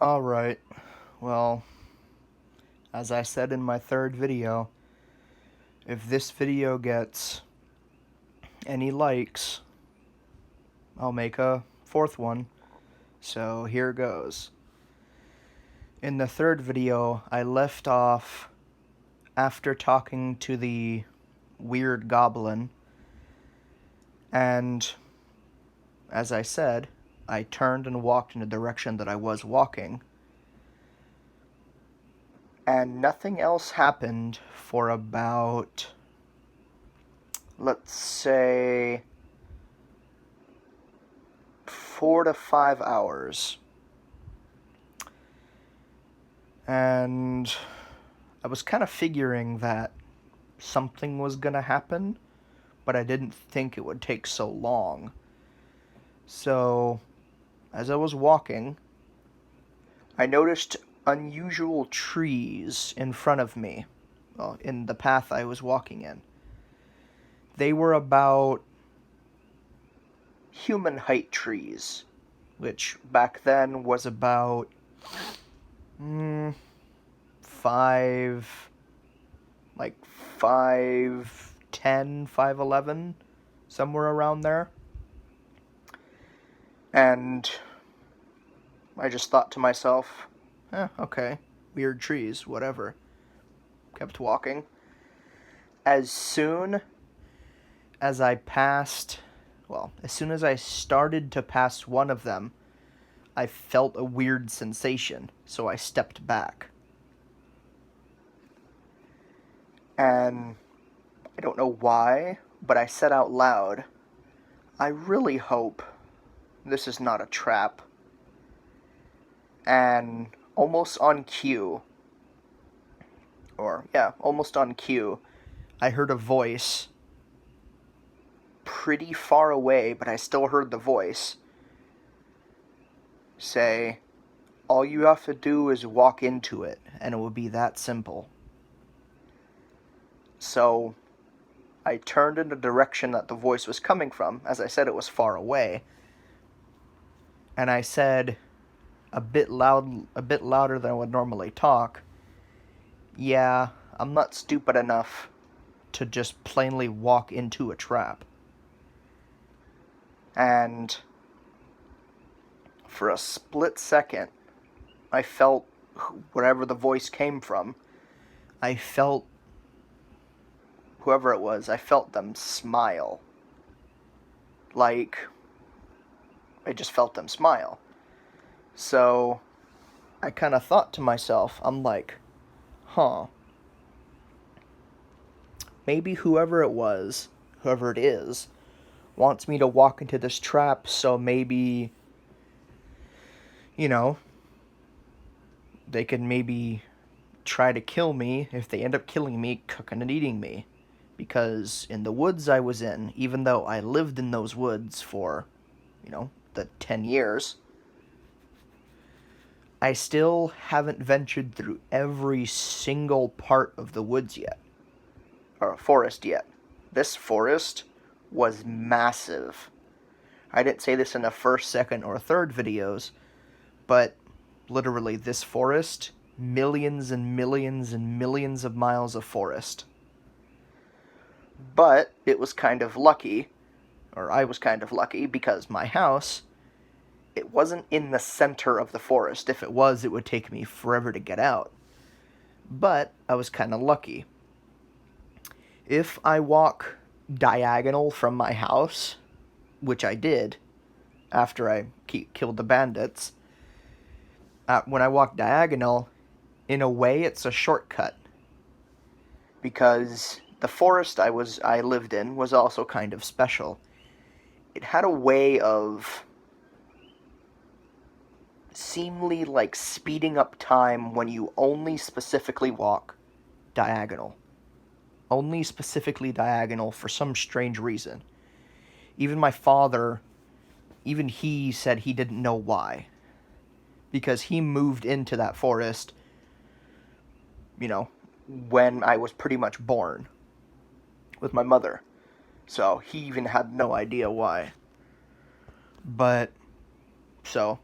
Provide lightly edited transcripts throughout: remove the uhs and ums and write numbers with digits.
Alright, well, as I said in my third video, if this video gets any likes, I'll make a fourth one. So here goes. In the third video, I left off after talking to the weird goblin, and as I said, I turned and walked in the direction that I was walking, and nothing else happened for about, let's say, 4 to 5 hours. And I was kind of figuring that something was gonna happen, but I didn't think it would take so long. So, as I was walking, I noticed unusual trees in front of me, well, in the path I was walking in. They were about human height trees, which back then was about 5, like 5'10", 5'11", somewhere around there. And I just thought to myself, okay, weird trees, whatever. Kept walking. As soon as I started to pass one of them, I felt a weird sensation, so I stepped back. And I don't know why, but I said out loud, I really hope this is not a trap. And almost on cue, I heard a voice pretty far away, but I still heard the voice say, all you have to do is walk into it, and it will be that simple. So I turned in the direction that the voice was coming from. As I said, it was far away. And I said, a bit louder than I would normally talk, yeah, I'm not stupid enough to just plainly walk into a trap. And for a split second, I felt wherever the voice came from, I felt whoever it was, I felt them smile. Like, I just felt them smile. So, I kind of thought to myself, I'm like, maybe whoever it is, wants me to walk into this trap, so maybe, they can maybe try to kill me. If they end up killing me, cooking and eating me. Because in the woods I was in, even though I lived in those woods for, the 10 years, I still haven't ventured through every single part of the woods yet. Or forest yet. This forest was massive. I didn't say this in the first, second, or third videos, but literally this forest, millions and millions and millions of miles of forest. But it was kind of lucky, or I was kind of lucky, because my house, it wasn't in the center of the forest. If it was, it would take me forever to get out. But I was kind of lucky. If I walk diagonal from my house, which I did after I killed the bandits, when I walk diagonal, in a way it's a shortcut. Because the forest I lived in was also kind of special. It had a way of seemingly like speeding up time when you only specifically walk diagonal. Only specifically diagonal for some strange reason. Even my father, even he said he didn't know why. Because he moved into that forest, when I was pretty much born with my mother. So he even had no idea why. But, so,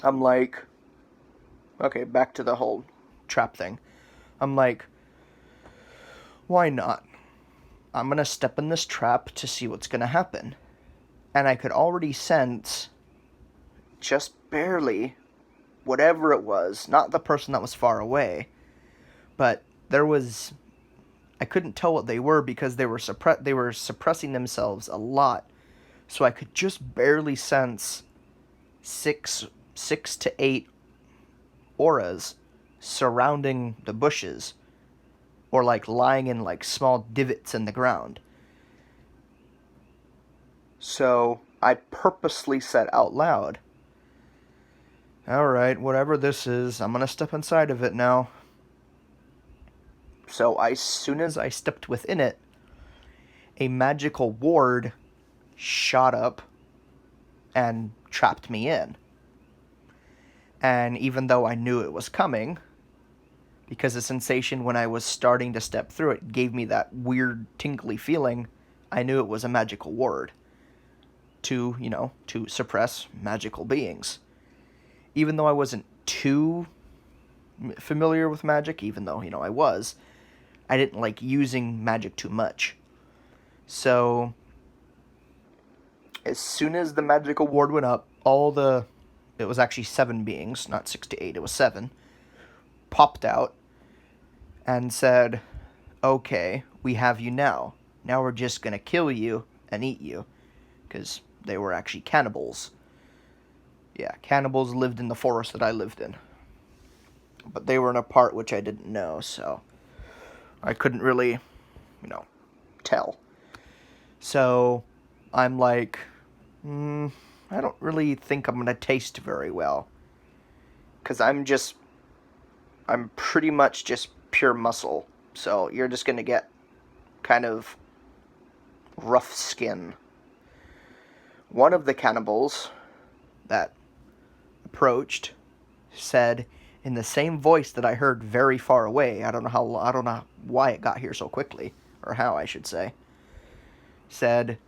I'm like, okay, back to the whole trap thing. I'm like, why not? I'm gonna step in this trap to see what's gonna happen. And I could already sense, just barely, whatever it was, not the person that was far away, but there was, I couldn't tell what they were because they were suppressing themselves a lot. So I could just barely sense six to eight auras surrounding the bushes, or like lying in like small divots in the ground. So I purposely said out loud, alright, whatever this is, I'm gonna step inside of it now. So as soon as I stepped within it, a magical ward shot up and trapped me in. And even though I knew it was coming, because the sensation when I was starting to step through it gave me that weird tingly feeling, I knew it was a magical ward to, to suppress magical beings. Even though I wasn't too familiar with magic, even though, I didn't like using magic too much. So, as soon as the magical ward went up, it was actually 7 beings, not 6 to 8, it was 7, popped out and said, okay, we have you now. Now we're just going to kill you and eat you. Because they were actually cannibals. Yeah, cannibals lived in the forest that I lived in. But they were in a part which I didn't know, so I couldn't really, tell. So I'm like, I don't really think I'm going to taste very well. Because I'm pretty much just pure muscle. So you're just going to get kind of rough skin. One of the cannibals that approached said in the same voice that I heard very far away, I don't know why it got here so quickly, or how I should say, said,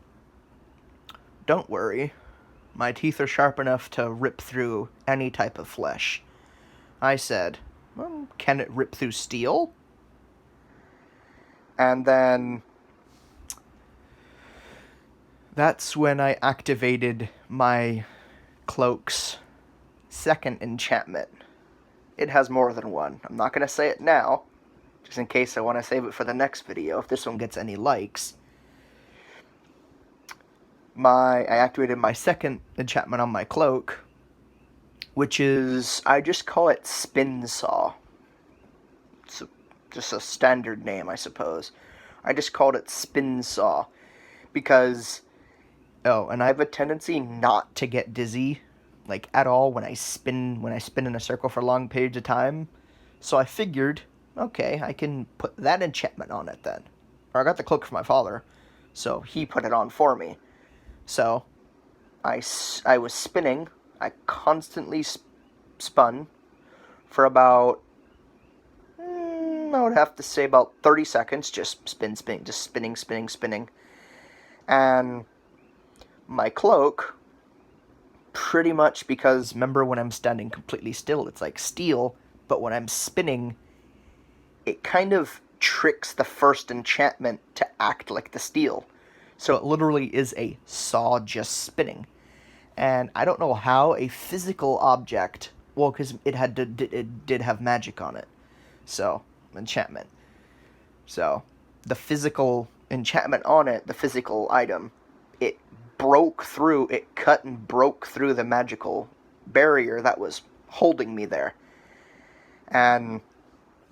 don't worry, my teeth are sharp enough to rip through any type of flesh. I said, well, can it rip through steel? And then that's when I activated my cloak's second enchantment. It has more than one. I'm not going to say it now, just in case I want to save it for the next video, if this one gets any likes. I activated my second enchantment on my cloak, which is, I just call it Spin Saw. It's just a standard name, I suppose. I just called it Spin Saw because, and I have a tendency not to get dizzy, like, at all when I spin in a circle for long periods of time. So I figured, okay, I can put that enchantment on it then. Or I got the cloak from my father, so he put it on for me. So I was spinning. I constantly spun for about, I would have to say about 30 seconds, just spinning. And my cloak, pretty much, because remember when I'm standing completely still, it's like steel, but when I'm spinning, it kind of tricks the first enchantment to act like the steel. So it literally is a saw just spinning. And I don't know how a physical object, well, because it did have magic on it. So, enchantment. So, the physical enchantment on it, the physical item, it cut and broke through the magical barrier that was holding me there. And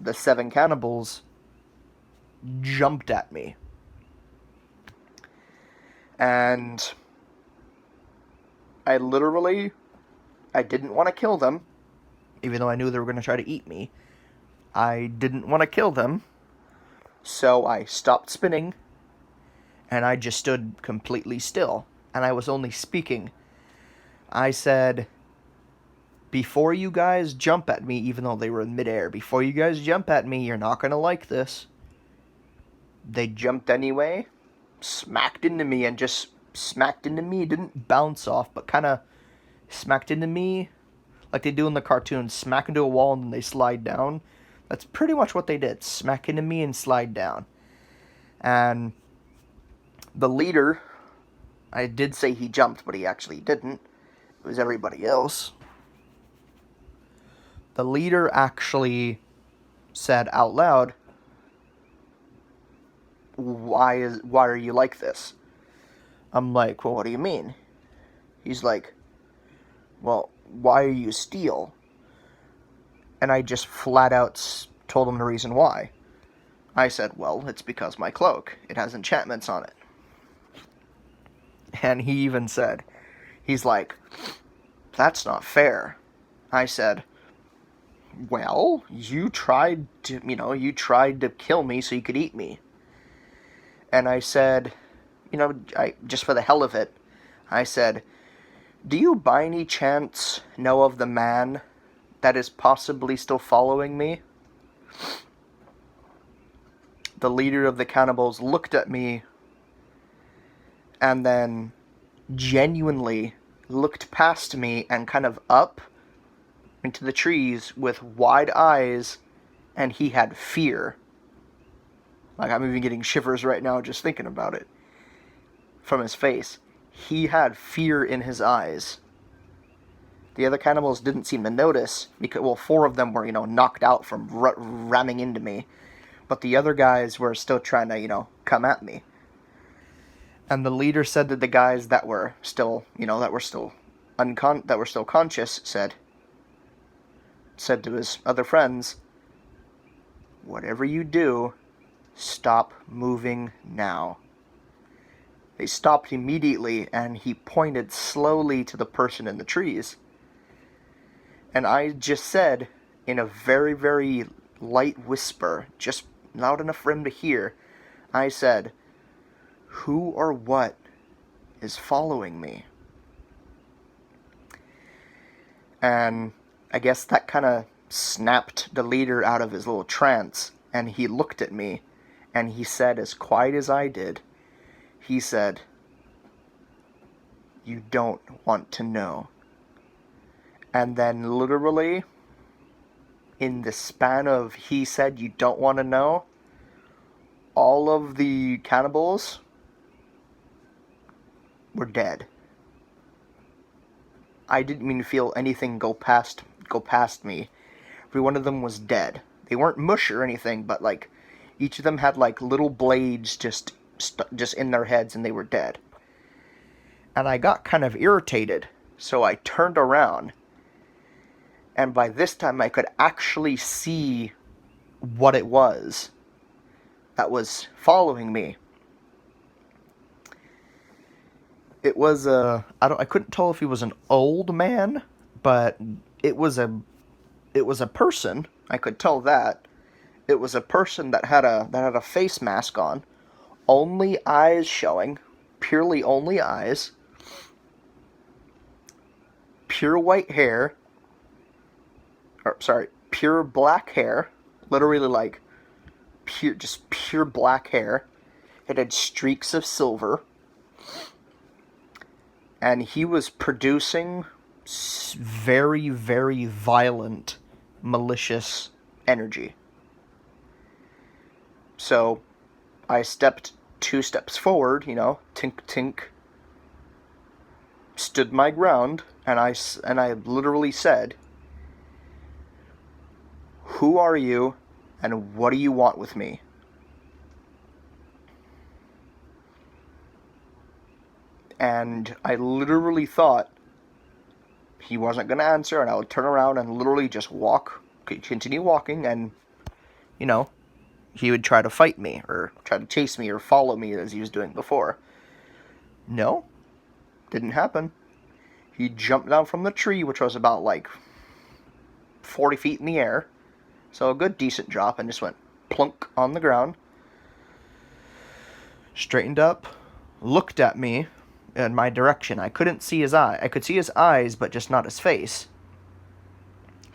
the 7 cannibals jumped at me. And I didn't want to kill them, even though I knew they were going to try to eat me. I didn't want to kill them, so I stopped spinning, and I just stood completely still, and I was only speaking. I said, before you guys jump at me, even though they were in midair, before you guys jump at me, you're not going to like this. They jumped anyway, smacked into me, didn't bounce off, but kind of smacked into me like they do in the cartoons, smack into a wall and then they slide down. That's pretty much what they did. Smack into me and slide down. And the leader, I did say he jumped, but he actually didn't. It was everybody else. The leader actually said out loud, why are you like this? I'm like, well, what do you mean? He's like, well, why are you steel? And I just flat out told him the reason why. I said, well, it's because my cloak. It has enchantments on it. And he even said, he's like, that's not fair. I said, well, you tried to kill me so you could eat me. And I said, just for the hell of it, I said, do you by any chance know of the man that is possibly still following me? The leader of the cannibals looked at me and then genuinely looked past me and kind of up into the trees with wide eyes, and he had fear. Like, I'm even getting shivers right now just thinking about it. From his face. He had fear in his eyes. The other cannibals didn't seem to notice, because, well, 4 of them were, knocked out from ramming into me. But the other guys were still trying to, come at me. And the leader said that the guys that were still, conscious, said to his other friends, whatever you do, stop moving now. They stopped immediately, and he pointed slowly to the person in the trees. And I just said, in a very, very light whisper, just loud enough for him to hear, I said, who or what is following me? And I guess that kind of snapped the leader out of his little trance, and he looked at me, and he said, as quiet as I did, he said, you don't want to know. And then literally, in the span of he said you don't want to know, all of the cannibals were dead. I didn't even feel anything go past me. Every one of them was dead. They weren't mush or anything, but like each of them had like little blades just in their heads, and they were dead. And I got kind of irritated, so I turned around, and by this time I could actually see what it was that was following me. It was I couldn't tell if he was an old man, but it was a person. I could tell that. It was a person that had a face mask on, only eyes showing, purely only eyes, pure white hair, pure black hair, literally like pure black hair. It had streaks of silver, and he was producing very, very violent, malicious energy. So I stepped 2 steps forward, tink tink, stood my ground, and I literally said, who are you, and what do you want with me? And I literally thought he wasn't going to answer, and I would turn around and literally just continue walking, and, he would try to fight me, or try to chase me, or follow me as he was doing before. No, didn't happen. He jumped down from the tree, which was about, 40 feet in the air, so a good decent drop, and just went plunk on the ground, straightened up, looked at me in my direction. I couldn't see his eye. I could see his eyes, but just not his face.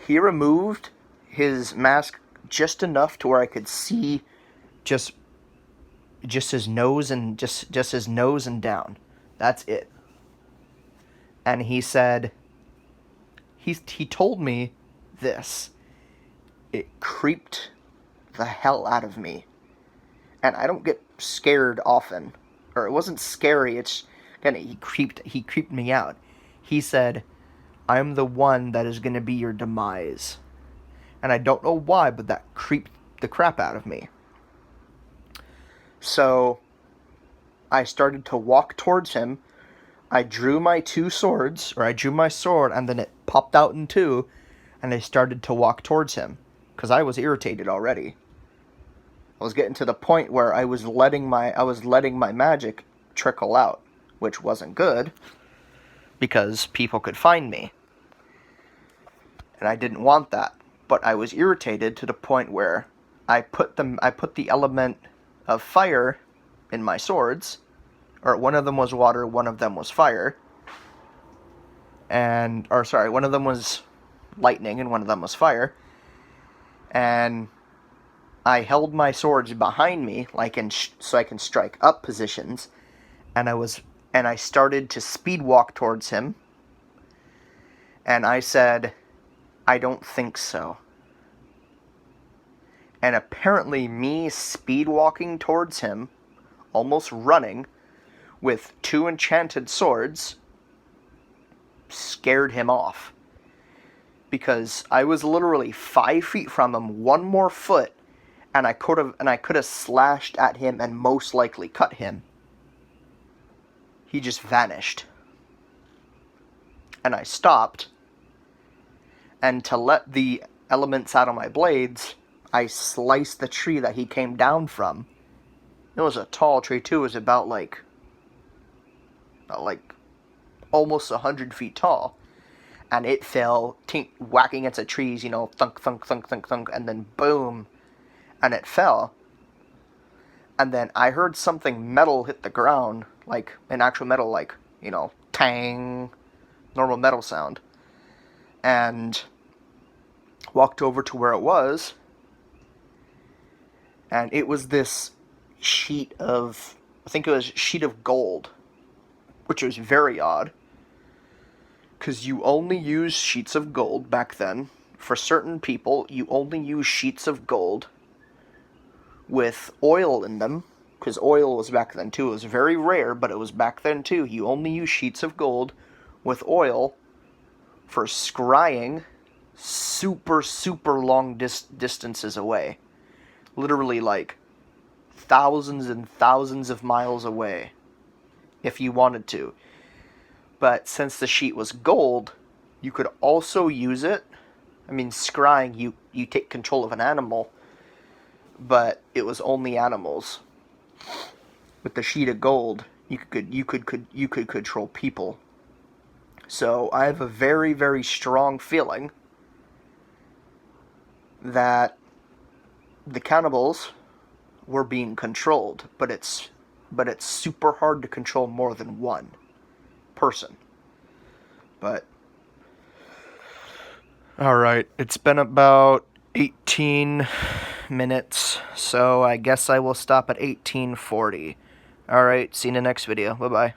He removed his mask just enough to where I could see just his nose and just his nose and down. That's it. And he said he told me this. It creeped the hell out of me. And I don't get scared often. Or it wasn't scary, it's kind of he creeped me out. He said, "I'm the one that is going to be your demise." And I don't know why, but that creeped the crap out of me. So I started to walk towards him. I drew my I drew my sword, and then it popped out in two, and I started to walk towards him, because I was irritated already. I was getting to the point where I was letting my magic trickle out, which wasn't good, because people could find me. And I didn't want that. But I was irritated to the point where I put the element of fire in my swords, or one of them was water, one of them was fire, one of them was lightning and one of them was fire, and I held my swords behind me so I can strike up positions, and I started to speed walk towards him, and I said, "I don't think so." And apparently me speed walking towards him, almost running, with two enchanted swords, scared him off. Because I was literally 5 feet from him, one more foot, and I could have slashed at him and most likely cut him. He just vanished. And I stopped, and to let the elements out of my blades, I sliced the tree that he came down from. It was a tall tree too. It was about like almost 100 feet tall. And it fell, whacking against the trees, thunk, thunk, thunk, thunk, thunk, and then boom, and it fell. And then I heard something metal hit the ground, like an actual metal, like, tang, normal metal sound. And walked over to where it was, and it was this sheet of gold, which was very odd, because you only use sheets of gold back then. For certain people, you only use sheets of gold with oil in them, because oil was back then too. It was very rare, but it was back then too. You only use sheets of gold with oil for scrying super, super long distances away. Literally like thousands and thousands of miles away, if you wanted to. But since the sheet was gold, you could also use it. I mean, scrying, you take control of an animal, but it was only animals. With the sheet of gold, you could control people. So I have a very, very strong feeling that the cannibals were being controlled, but it's super hard to control more than one person. But alright, it's been about 18 minutes, so I guess I will stop at 18:40. Alright, see you in the next video. Bye-bye.